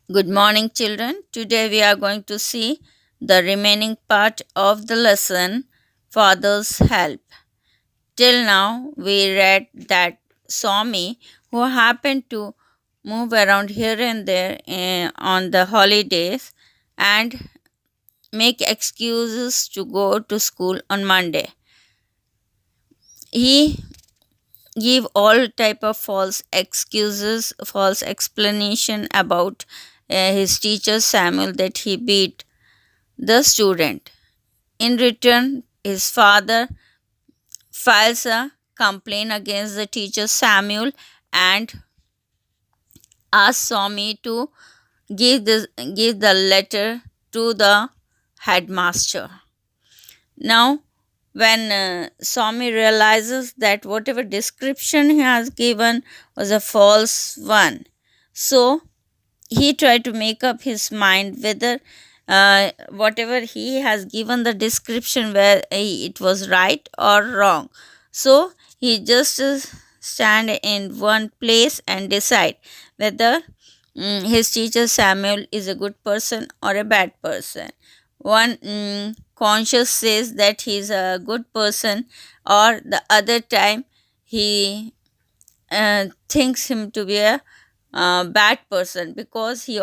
Good morning, children. Today we are going to see the remaining part of the lesson Father's Help. Till now, we read that Swami, who happened to move around here and there on the holidays and make excuses to go to school on Monday, he gave all type of false excuses, false explanation about his teacher Samuel that he beat the student. In return, his father files a complaint against the teacher Samuel and asks Swami to give the letter to the headmaster. Now, when Swami realizes that whatever description he has given was a false one, so he tried to make up his mind whether whatever he has given the description where it was right or wrong. So he just stand in one place and decide whether his teacher Samuel is a good person or a bad person. One conscious says that he is a good person, or the other time he thinks him to be a bad person because he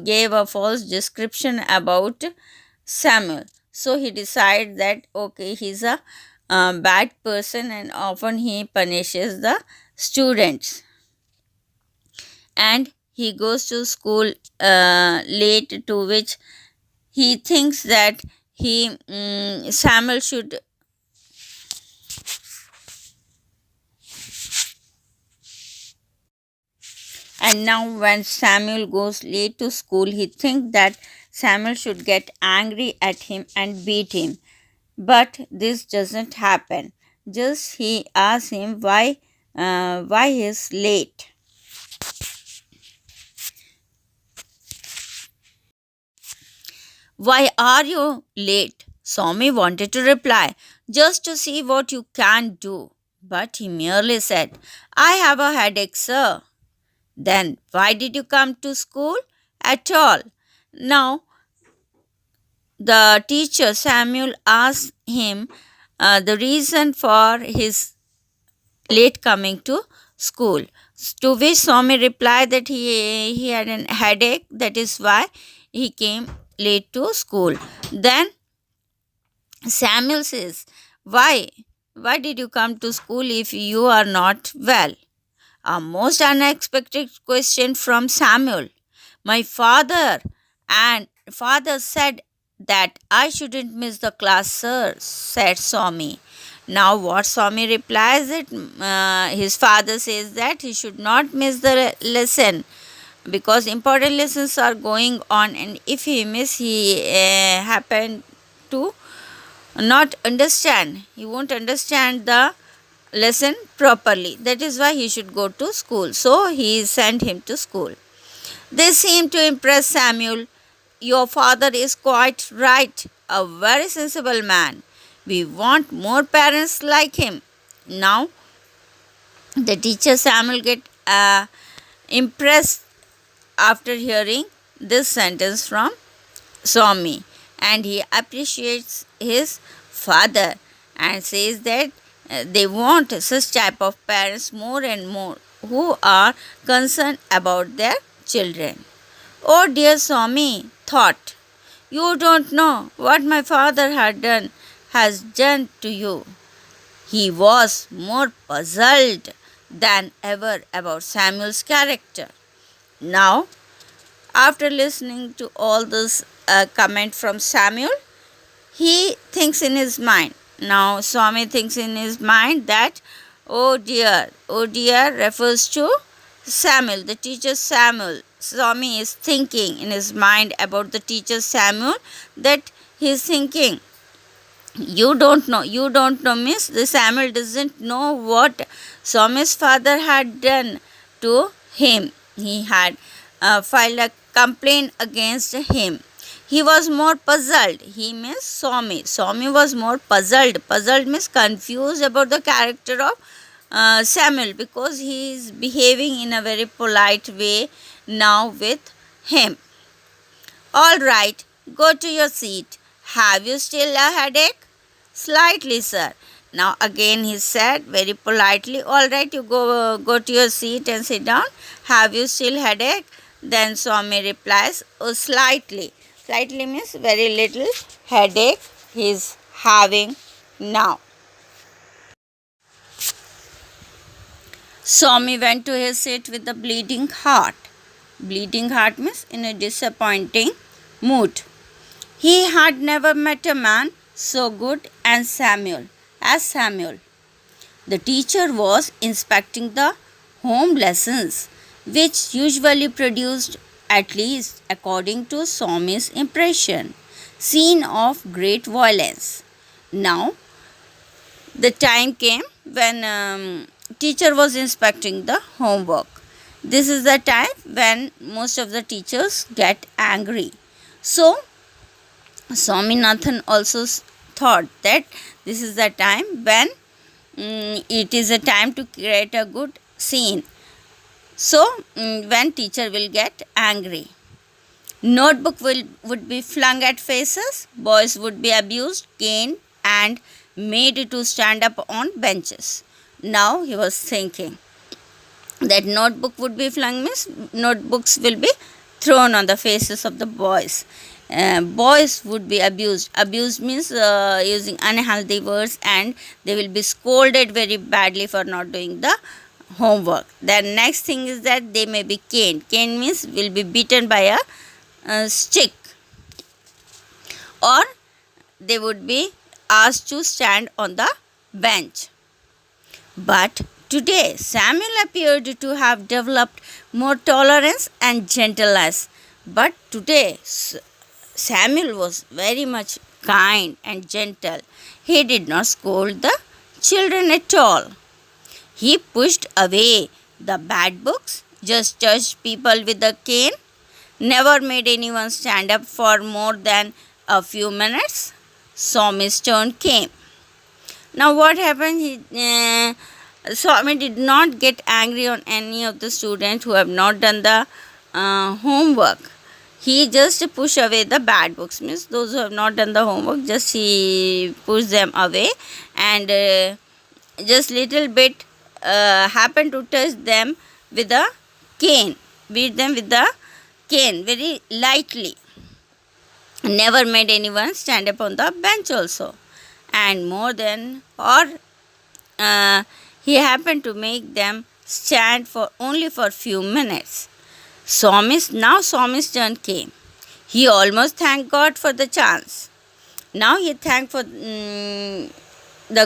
gave a false description about Samuel. So he decided that okay, he's a bad person and often he punishes the students. And he goes to school late, to which he thinks that Samuel should. And now, when Samuel goes late to school, he thinks that Samuel should get angry at him and beat him. But this doesn't happen. Just he asks him why he is late. Why are you late? Swami wanted to reply, just to see what you can do. But he merely said, I have a headache, sir. Then why did you come to school at all? Now, the teacher Samuel asked him the reason for his late coming to school. To which Swami replied that he had a headache, that is why he came late to school. Then Samuel says, Why? Why did you come to school if you are not well? A most unexpected question from Samuel. My father said that I shouldn't miss the class, sir, said Swami. Now, what Swami replies that his father says that he should not miss the lesson because important lessons are going on, and if he miss, he happen to not understand. He won't understand the lesson properly. That is why he should go to school. So he sent him to school. This seemed to impress Samuel. Your father is quite right, a very sensible man. We want more parents like him. Now, the teacher Samuel get impressed after hearing this sentence from Swami, and he appreciates his father and says that they want such type of parents more and more who are concerned about their children. Oh dear Swami thought, you don't know what my father has done to you. He was more puzzled than ever about Samuel's character. Now, after listening to all this comment from Samuel, he thinks in his mind. Now, Swami thinks in his mind that, oh dear refers to Samuel, the teacher Samuel. Swami is thinking in his mind about the teacher Samuel, that he is thinking, you don't know, miss. The Samuel doesn't know what Swami's father had done to him. He had filed a complaint against him. He was more puzzled. He means Swami. Swami was more puzzled. Puzzled means confused about the character of Samuel, because he is behaving in a very polite way now with him. All right, go to your seat. Have you still a headache? Slightly, sir. Now again he said very politely, all right, you go to your seat and sit down. Have you still headache? Then Swami replies, oh, slightly. Slightly means very little headache he is having now. Swami went to his seat with a bleeding heart. Bleeding heart means in a disappointing mood. He had never met a man so good as Samuel. The teacher was inspecting the home lessons, which usually produced, at least according to Swami's impression, scene of great violence. Now the time came when teacher was inspecting the homework. This is the time when most of the teachers get angry. So Swaminathan also thought that this is the time when it is a time to create a good scene. So when teacher will get angry, notebook would be flung at faces, boys would be abused, caned, and made to stand up on benches. Now he was thinking that notebook would be flung means notebooks will be thrown on the faces of the boys. Boys would be abused. Abused means using unhealthy words, and they will be scolded very badly for not doing the homework. The next thing is that they may be caned. Caned means will be beaten by a stick, or they would be asked to stand on the bench. But today, Samuel appeared to have developed more tolerance and gentleness. But today, Samuel was very much kind and gentle. He did not scold the children at all. He pushed away the bad books, just judged people with a cane, never made anyone stand up for more than a few minutes. Swami's turn came. Now what happened? Swami did not get angry on any of the students who have not done the homework. He just pushed away the bad books, means those who have not done the homework, just he pushed them away, and just little bit happened to touch them with a cane, beat them with the cane very lightly. Never made anyone stand up on the bench also. And more than, or he happened to make them stand for only for few minutes. Swami's turn came. He almost thanked God for the chance. Now he thanked for the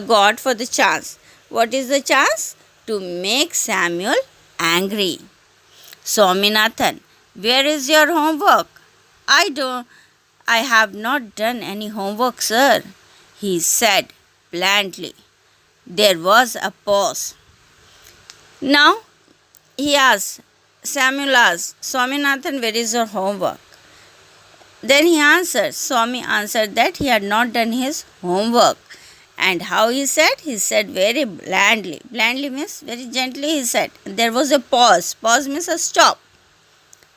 God for the chance. What is the chance? To make Samuel angry. Swaminathan, where is your homework? I have not done any homework, sir, he said blandly. There was a pause. Now Samuel asked, Swaminathan, where is your homework? Then Swami answered that he had not done his homework. And how he said? He said very blandly. Blandly means very gently he said. There was a pause. Pause means a stop.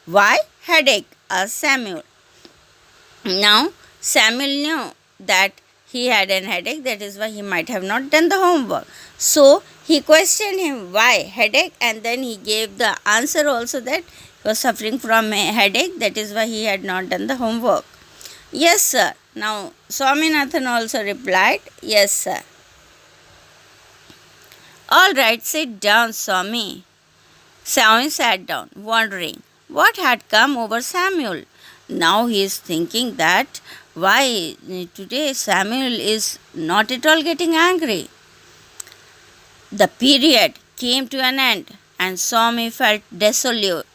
Why? Headache, asked Samuel. Now, Samuel knew that he had an headache, that is why he might have not done the homework. So, he questioned him why headache, and then he gave the answer also that he was suffering from a headache, that is why he had not done the homework. Yes, sir. Now, Swaminathan also replied, yes, sir. All right, sit down, Swami. Swami sat down, wondering what had come over Samuel. Now he is thinking that why today Samuel is not at all getting angry. The period came to an end, and Swami felt desolate.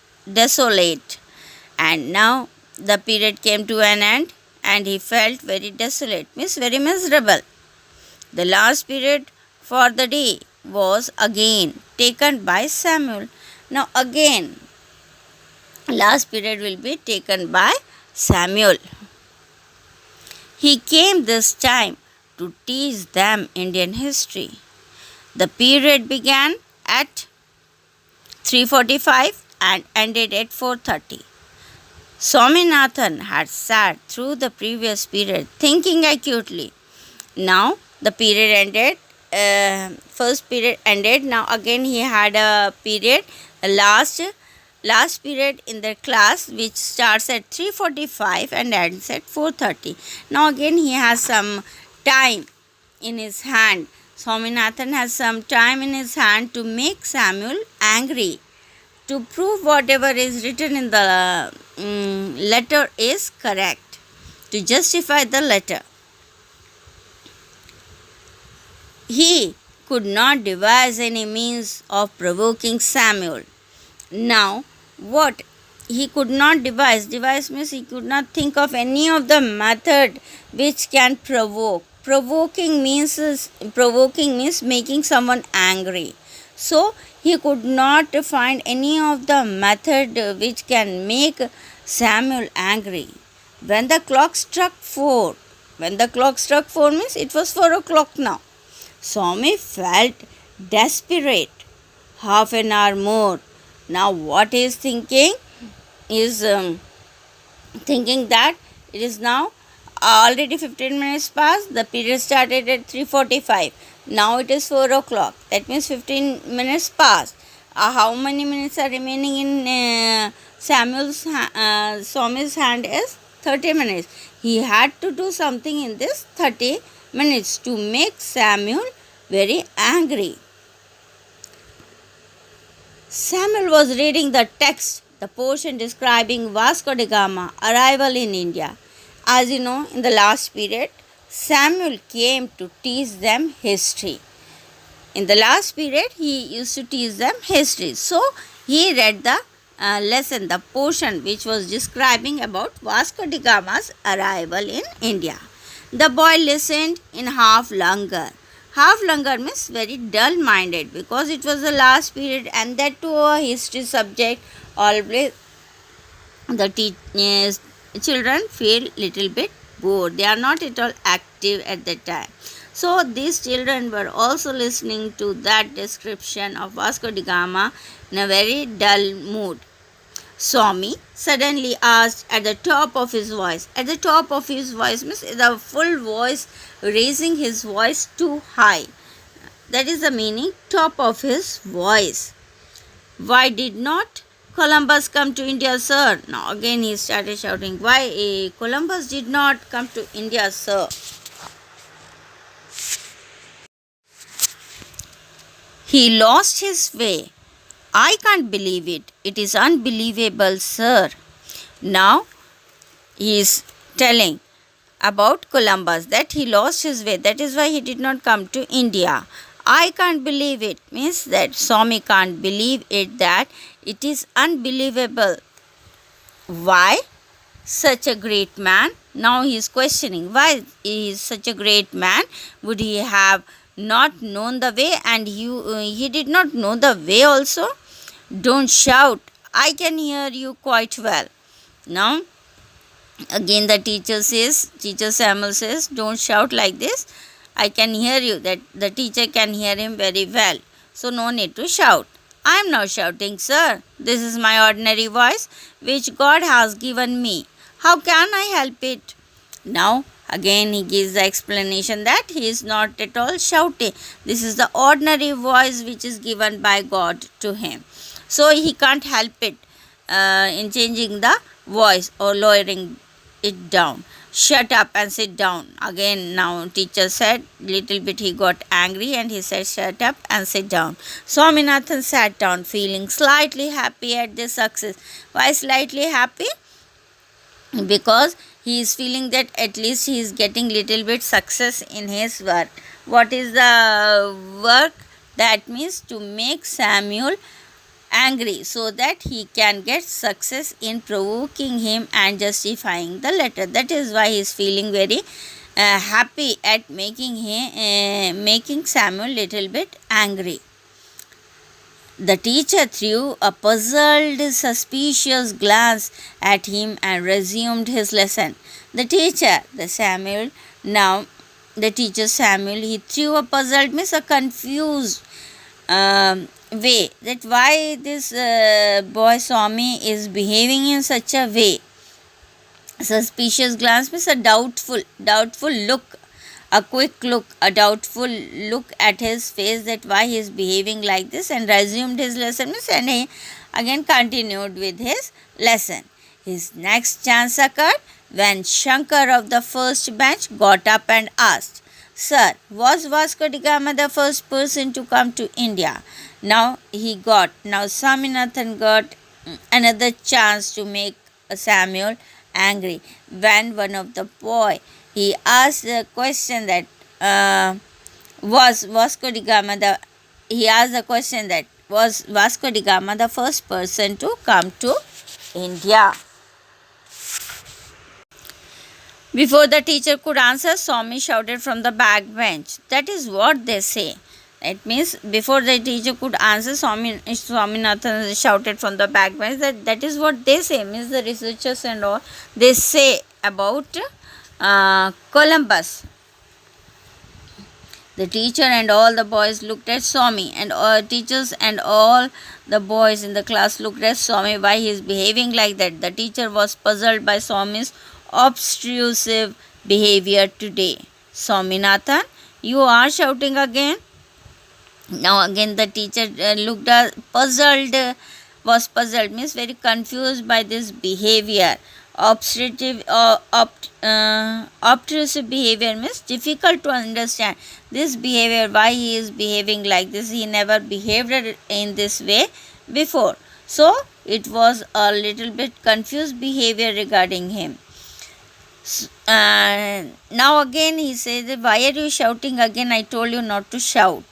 And now the period came to an end, and he felt very desolate, means very miserable. The last period for the day was again taken by Samuel. Now again, last period will be taken by Samuel. He came this time to teach them Indian history. The period began at 3:45 and ended at 4:30. Swaminathan had sat through the previous period thinking acutely. Now the period ended, first period ended. Now again he had a period, a last period in the class, which starts at 3:45 and ends at 4:30. Now again he has some time in his hand. Swaminathan has some time in his hand to make Samuel angry, to prove whatever is written in the letter is correct, to justify the letter. He could not devise any means of provoking Samuel. Now, what he could not devise means he could not think of any of the method which can provoke. Provoking means making someone angry. So he could not find any of the method which can make Samuel angry. When the clock struck 4 means it was 4 o'clock now. Swami felt desperate. Half an hour more. Now what he is thinking is thinking that it is now already 15 minutes past. The period started at 3:45. Now it is 4 o'clock. That means 15 minutes past. How many minutes are remaining in Swami's hand is 30 minutes. He had to do something in this 30 minutes to make Samuel very angry. Samuel was reading the text, the portion describing Vasco da Gama arrival in India. As you know, in the last period, Samuel came to teach them history. In the last period, he used to teach them history. So, he read the lesson, the portion which was describing about Vasco da Gama's arrival in India. The boy listened in half languor. Half languor means very dull minded, because it was the last period and that too a history subject. Always the children feel little bit bored. They are not at all active at that time. So these children were also listening to that description of Vasco da Gama in a very dull mood. Swami suddenly asked at the top of his voice. At the top of his voice means the full voice, raising his voice too high. That is the meaning, top of his voice. Why did not Columbus come to India, sir? Now again he started shouting, why Columbus did not come to India, sir? He lost his way. I can't believe it. It is unbelievable, sir. Now he is telling about Columbus, that he lost his way. That is why he did not come to India. I can't believe it means that Swami can't believe it, that it is unbelievable. Why such a great man? Now he is questioning why he is such a great man. Would he have not known the way, and he did not know the way also? Don't shout. I can hear you quite well. Now again the teacher Samuel says, don't shout like this. I can hear you. That the teacher can hear him very well. So no need to shout. I am not shouting, sir. This is my ordinary voice which God has given me. How can I help it? Now again he gives the explanation that he is not at all shouting. This is the ordinary voice which is given by God to him. So he can't help it in changing the voice or lowering it down. Shut up and sit down. Again now teacher said, little bit he got angry and he said, shut up and sit down. Swaminathan sat down feeling slightly happy at this success. Why slightly happy? Because he is feeling that at least he is getting little bit success in his work. What is the work? That means to make Samuel angry, so that he can get success in provoking him and justifying the letter. That is why he is feeling very happy at making Samuel little bit angry. The teacher threw a puzzled, suspicious glance at him and resumed his lesson. The teacher Samuel, he threw a puzzled means a confused way, that why this boy Swami is behaving in such a way. Suspicious glance means a doubtful look, a quick look, a doubtful look at his face, that why he is behaving like this, and resumed his lesson means, and he again continued with his lesson. His next chance occurred when Shankar of the first bench got up and asked, "Sir, was Vasco da Gama the first person to come to India?" Now Swaminathan got another chance to make Samuel angry when one of the boy he asked the question that was Vasco da Gama the he asked the question that was Vasco da Gama the first person to come to India. Before the teacher could answer, Swami shouted from the back bench. That is what they say. It means before the teacher could answer, Swaminathan shouted from the back bench, that is what they say. Means the researchers and all, they say about Columbus. The teacher and all the boys looked at Swami, and all teachers and all the boys in the class looked at Swami, why he is behaving like that. The teacher was puzzled by Swami's obtrusive behavior today. Swaminathan, you are shouting again? Now again the teacher looked was puzzled, means very confused by this behavior. Obtrusive behavior means difficult to understand this behavior, why he is behaving like this. He never behaved in this way before, so it was a little bit confused behavior regarding him. Now again he says, why are you shouting again? I told you not to shout.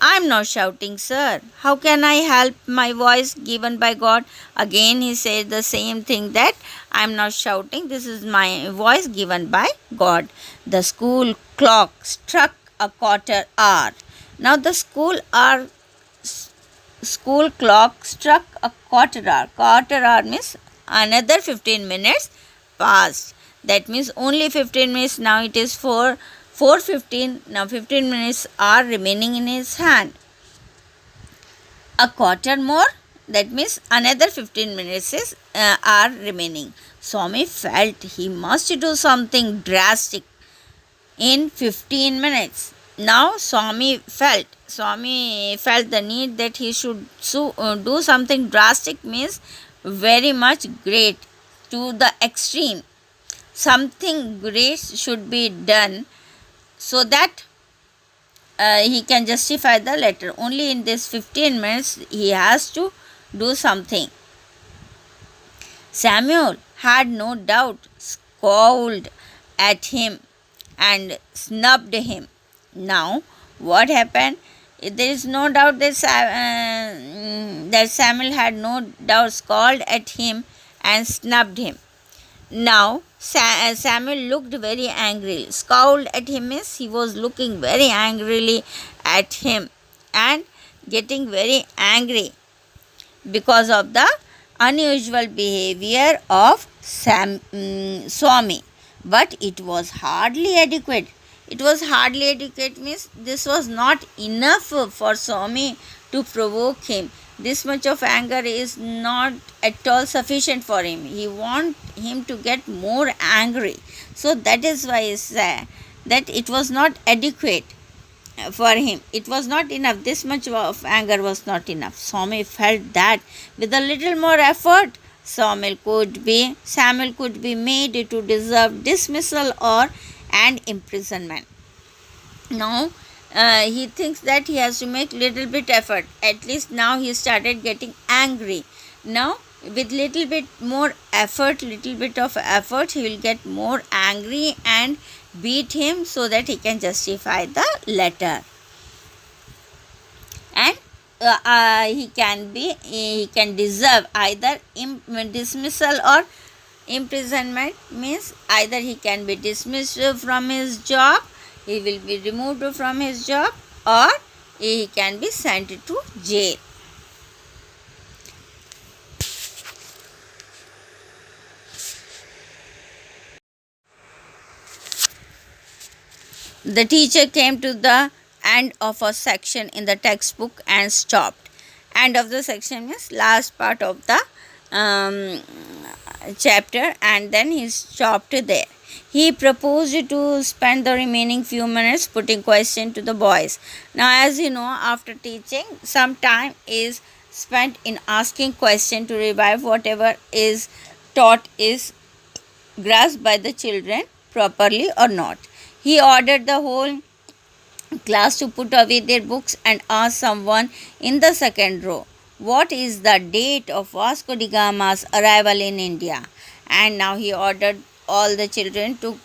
I am not shouting, sir. How can I help my voice given by God? Again he said the same thing, that I am not shouting. This is my voice given by God. The school clock struck a quarter hour. Now the school clock struck a quarter hour. Quarter hour means another 15 minutes passed. That means only 15 minutes. Now it is 4:15. Now 15 minutes are remaining in his hand. A quarter more, that means another 15 minutes are remaining. Swami felt he must do something drastic in 15 minutes. Now Swami felt the need that he should do something drastic, means very much great, to the extreme. Something great should be done, so that he can justify the letter. Only in this 15 minutes he has to do something. Samuel had no doubt scowled at him and snubbed him. Now what happened? There is no doubt that Samuel had no doubt scowled at him and snubbed him. Now Samuel looked very angry. Scowled at him means he was looking very angrily at him and getting very angry because of the unusual behavior of Swami. But it was hardly adequate. It was hardly adequate means this was not enough for Swami to provoke him. This much of anger is not at all sufficient for him. He wants him to get more angry. So that is why he said that it was not adequate for him. It was not enough. This much of anger was not enough. Swami felt that with a little more effort, Samuel could be made to deserve dismissal or and imprisonment. Now he thinks that he has to make little bit effort. At least now he started getting angry. Now with little bit of effort, he will get more angry and beat him, so that he can justify the letter. And he can deserve either dismissal or imprisonment, means either he can be dismissed from his job, he will be removed from his job, or he can be sent to jail. The teacher came to the end of a section in the textbook and stopped. End of the section means last part of the um, chapter, and then he stopped there. He proposed to spend the remaining few minutes putting question to the boys. Now, as you know, after teaching, some time is spent in asking question to revive whatever is taught is grasped by the children properly or not. He ordered the whole class to put away their books and ask someone in the second row, what is the date of Vasco da Gama's arrival in India? And now he ordered all the children to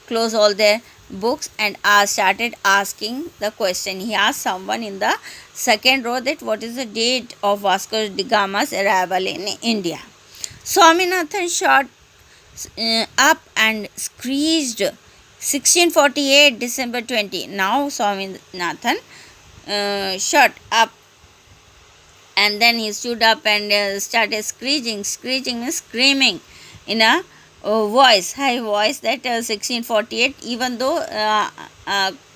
close all their books and started asking the question. He asked someone in the second row that what is the date of Vasco da Gama's arrival in India. Swaminathan shot up and screeched 1648 December 20. Now Swaminathan shot up and then he stood up and started screeching. Screeching means screaming in a high voice that 1648, even though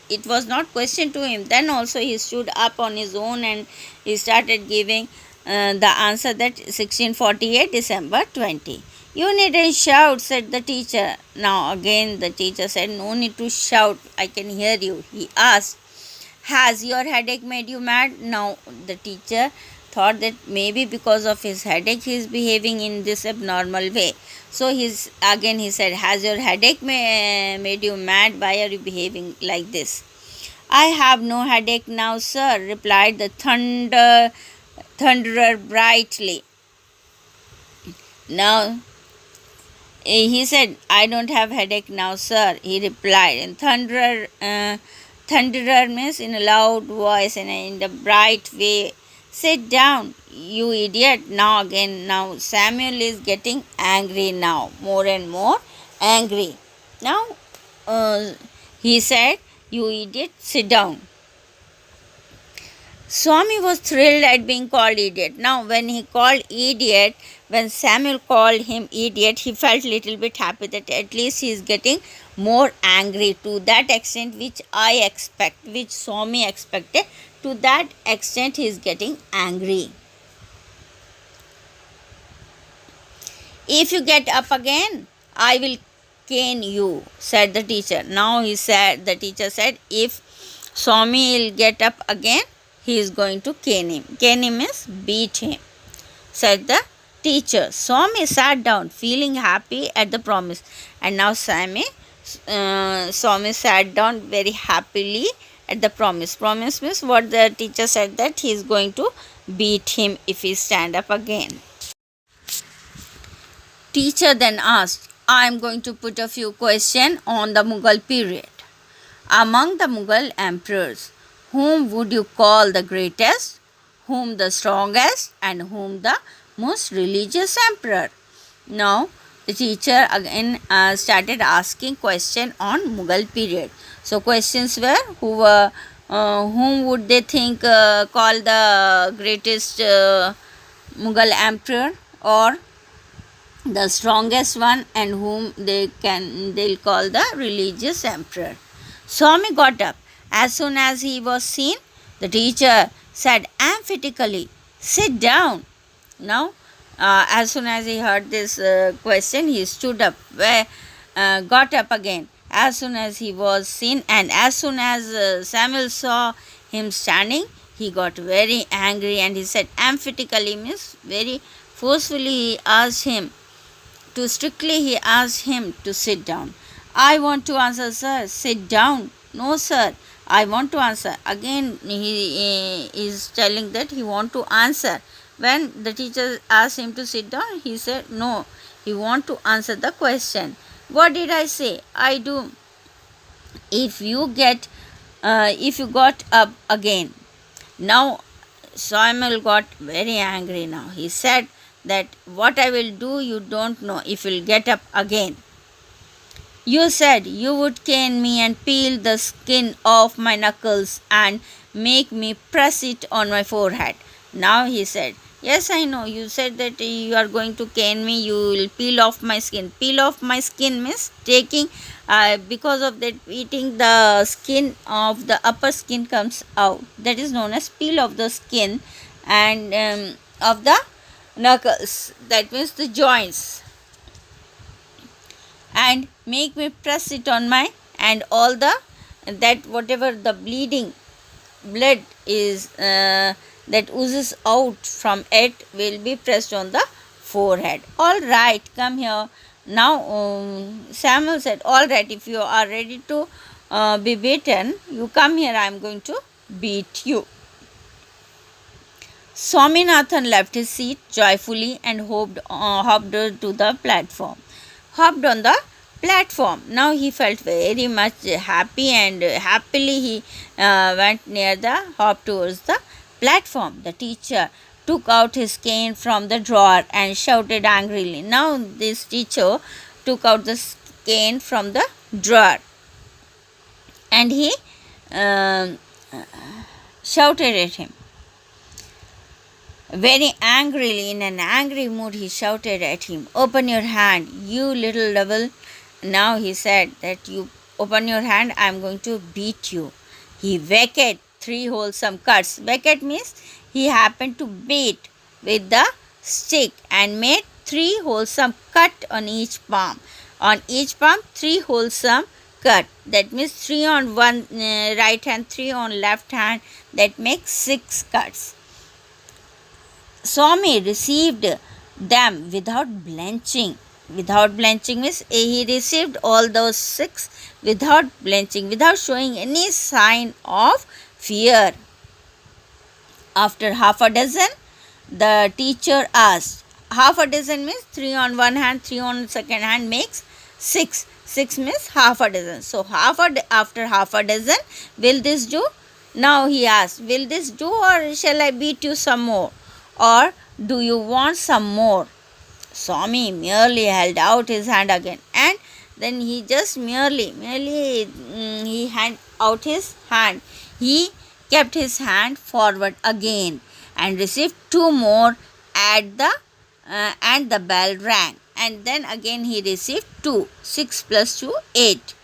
it was not questioned to him, then also he stood up on his own and he started giving the answer that 1648 December 20. You needn't shout, said the teacher. Now again the teacher said, no need to shout, I can hear you. He asked, has your headache made you mad? Now the teacher thought that maybe because of his headache he is behaving in this abnormal way. So he said, has your headache made you mad? Why are you behaving like this? I have no headache now, sir, replied the thunderer brightly. Now he said, I don't have headache now, sir, he replied. And thunderer means in a loud voice and in the bright way. Sit down, you idiot. Now Samuel is getting angry now, more and more angry. Now he said, you idiot, sit down. Swami was thrilled at being called idiot. Now when Samuel called him idiot, he felt little bit happy that at least he is getting more angry to that extent which Swami expected. To that extent he is getting angry. If you get up again, I will cane you, said the teacher. Now the teacher said, if Swami will get up again, he is going to cane him. Cane him means beat him, said the teacher. Swami sat down, feeling happy at the promise. And now Swami sat down very happily at the promise. Promise means what the teacher said, that he is going to beat him if he stand up again. Teacher then asked, I am going to put a few questions on the Mughal period. Among the Mughal emperors, whom would you call the greatest, whom the strongest, and whom the most religious emperor? Now the teacher again started asking questions on Mughal period. So questions were, whom would they think call the greatest Mughal emperor, or the strongest one, and whom they'll call the religious emperor. Swami got up. As soon as he was seen, the teacher said emphatically, sit down. Now as soon as he heard this question, he stood up, got up again. As soon as he was seen, and as soon as Samuel saw him standing, he got very angry, and he said emphatically means very forcefully, he asked him to sit down. I want to answer, sir. Sit down. No, sir, I want to answer. Again he is telling that he want to answer. When the teacher asked him to sit down, he said no, he want to answer the question. What did I say? I do. If you got up again. Now Samuel got very angry now. He said that what I will do you don't know if you'll get up again. You said you would cane me and peel the skin off my knuckles and make me press it on my forehead. Now he said, Yes, I know. You said that you are going to cane me. You will peel off my skin. Peel off my skin means taking, because of that eating, the skin of the upper skin comes out. That is known as peel of the skin, and of the knuckles. That means the joints, and make me press it on my, and all the, that whatever the bleeding blood is, that oozes out from it will be pressed on the forehead. All right, come here. Now Samuel said, all right, if you are ready to be beaten, you come here, I am going to beat you. Swaminathan left his seat joyfully and hopped to the platform. Hopped on the platform. Now he felt very much happy, and happily he went near the hop towards the platform. The teacher took out his cane from the drawer and shouted angrily. Now this teacher took out the cane from the drawer, and he um shouted at him. Very angrily, in an angry mood, he shouted at him, open your hand, you little devil. Now he said that you open your hand, I am going to beat you. He whacked 3 wholesome cuts. Whacked means he happened to beat with the stick and made 3 wholesome cut on each palm. On each palm, 3 wholesome cut. That means 3 on one right hand, 3 on left hand. That makes 6 cuts. Swami received them without blenching. Without blenching means he received all those 6 without blenching, without showing any sign of fear. After half a dozen, the teacher asked. Half a dozen means 3 on one hand, 3 on second hand makes 6. 6 means half a dozen. So after half a dozen, will this do? Now he asked, will this do, or shall I beat you some more? Or do you want some more? Swami merely held out his hand again, and then he just merely he held out his hand. He kept his hand forward again and received 2 more at the and the bell rang, and then again he received 2. 6 plus 2, 8.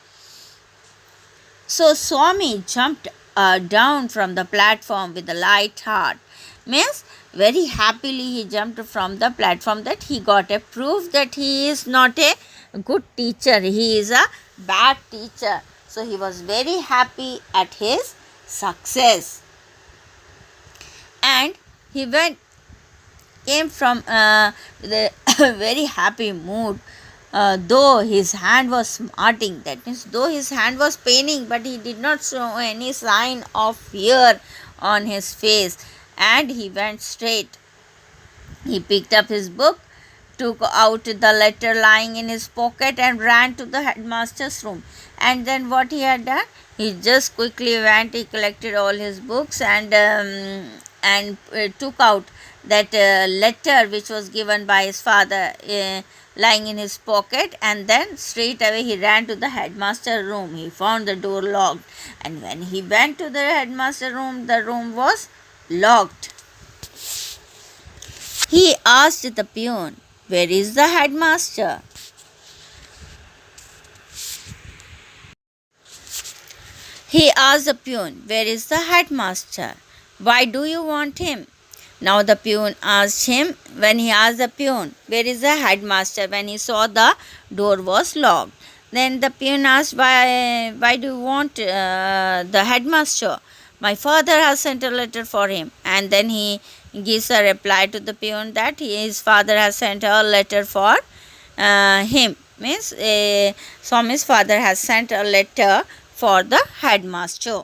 So Swami jumped down from the platform with a light heart. Means very happily he jumped from the platform, that he got a proof that he is not a good teacher, he is a bad teacher. So he was very happy at his success, and he came from the very happy mood. Though his hand was smarting, that means though his hand was paining, but he did not show any sign of fear on his face, and he went straight. He picked up his book, took out the letter lying in his pocket, and ran to the headmaster's room. And then what he had done, he just quickly went, he collected all his books, and took out that letter which was given by his father lying in his pocket, and then straight away he ran to the headmaster room. He found the door locked, and when he went to the headmaster room, the room was locked. He asked the peon, where is the headmaster? He asked the peon, where is the headmaster? Why do you want him? Now the peon asked him, when he asked the peon, where is the headmaster, when he saw the door was locked. Then the peon asked, why do you want the headmaster? My father has sent a letter for him. And then he gives a reply to the peon that his father has sent a letter for him. Means Swami's father has sent a letter for the headmaster.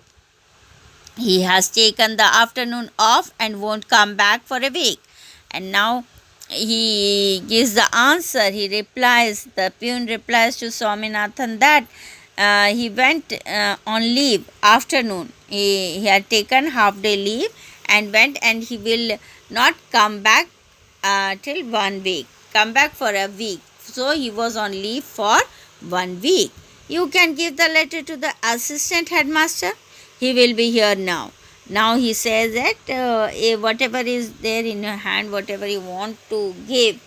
He has taken the afternoon off and won't come back for a week. And now he gives the answer. He replies, the peon replies to Swaminathan that he went on leave afternoon. He had taken half day leave and went, and he will not come back till 1 week. Come back for a week. So he was on leave for 1 week. You can give the letter to the assistant headmaster. He will be here now. Now he says that whatever is there in your hand, whatever you want to give,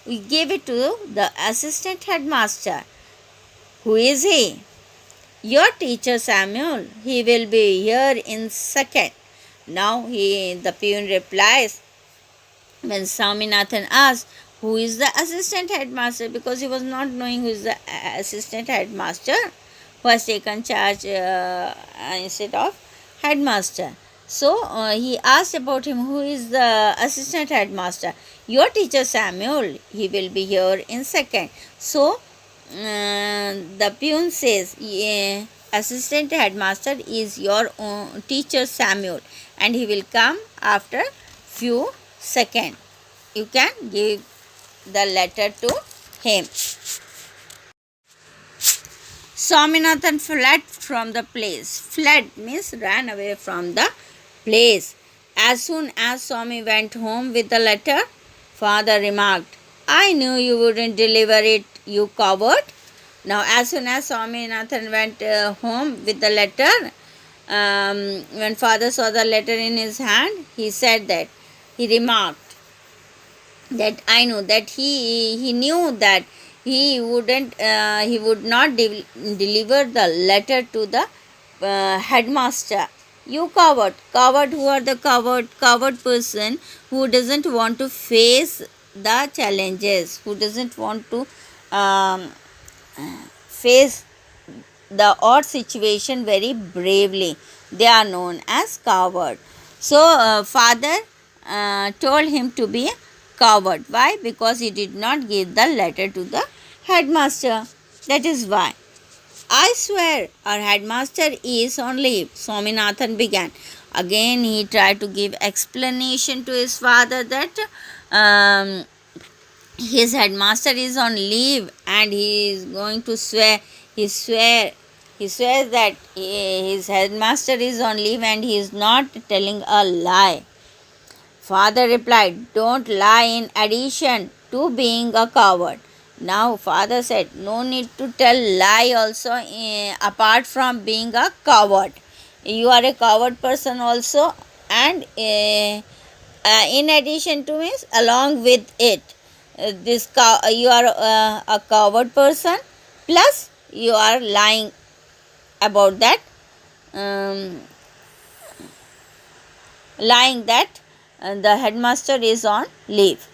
we give it to the assistant headmaster. Who is he? Your teacher Samuel. He will be here in second. Now the peon replies when Swaminathan asked, who is the assistant headmaster? Because he was not knowing who is the assistant headmaster who has taken charge instead of headmaster. So he asked about him, who is the assistant headmaster? Your teacher Samuel. He will be here in second. So the peon says, yeah, assistant headmaster is your teacher Samuel, and he will come after few seconds. You can give the letter to him. Swaminathan fled from the place. Fled means ran away from the place. As soon as Swami went home with the letter, father remarked, I knew you wouldn't deliver it, you coward. Now, as soon as Swaminathan went home with the letter, when father saw the letter in his hand, he said that, he remarked that I knew that he knew that he would not deliver the letter to the headmaster. You coward. Who are the coward person who doesn't want to face the challenges, who doesn't want to face the odd situation very bravely. They are known as coward. So father told him to be a coward. Why? Because he did not give the letter to the headmaster. That is why. I swear our headmaster is on leave, Swaminathan began. Again he tried to give explanation to his father that his headmaster is on leave and he is going to swear. He swears that his headmaster is on leave and he is not telling a lie. Father replied, don't lie in addition to being a coward. Now father said, no need to tell lie also apart from being a coward. You are a coward person also, and in addition to means along with it. You are a coward person, plus you are lying about that, lying that the headmaster is on leave.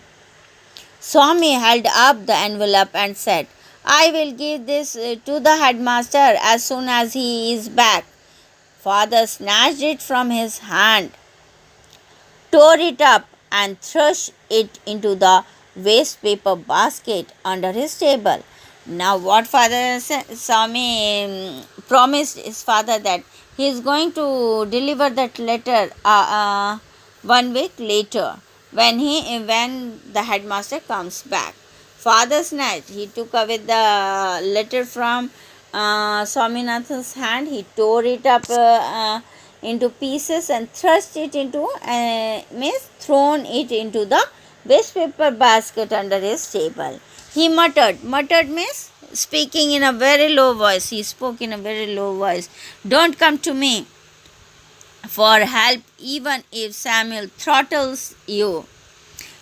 Swami held up the envelope and said, I will give this to the headmaster as soon as he is back. Father snatched it from his hand, tore it up, and thrust it into the waste paper basket under his table. Now, what Father Swami promised his father that he is going to deliver that letter 1 week later when the headmaster comes back. Father snatched. He took away the letter from Swaminathan's hand. He tore it up into pieces and thrust it into thrown it into the waste paper basket under his table. He muttered. Muttered means speaking in a very low voice. He spoke in a very low voice. Don't come to me for help even if Samuel throttles you.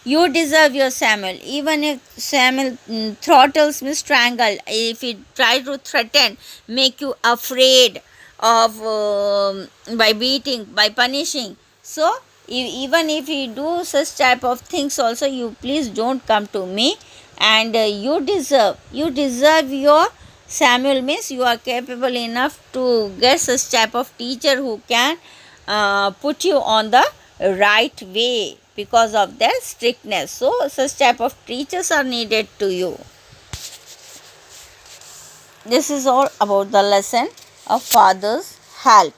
You deserve your Samuel. Even if Samuel throttles me, strangle, if he try to threaten, make you afraid of by beating, by punishing. So, even if he do such type of things also, you please don't come to me. And you deserve your Samuel means you are capable enough to get such type of teacher who can put you on the right way because of their strictness. So such type of teachers are needed to you. This is all about the lesson of father's help.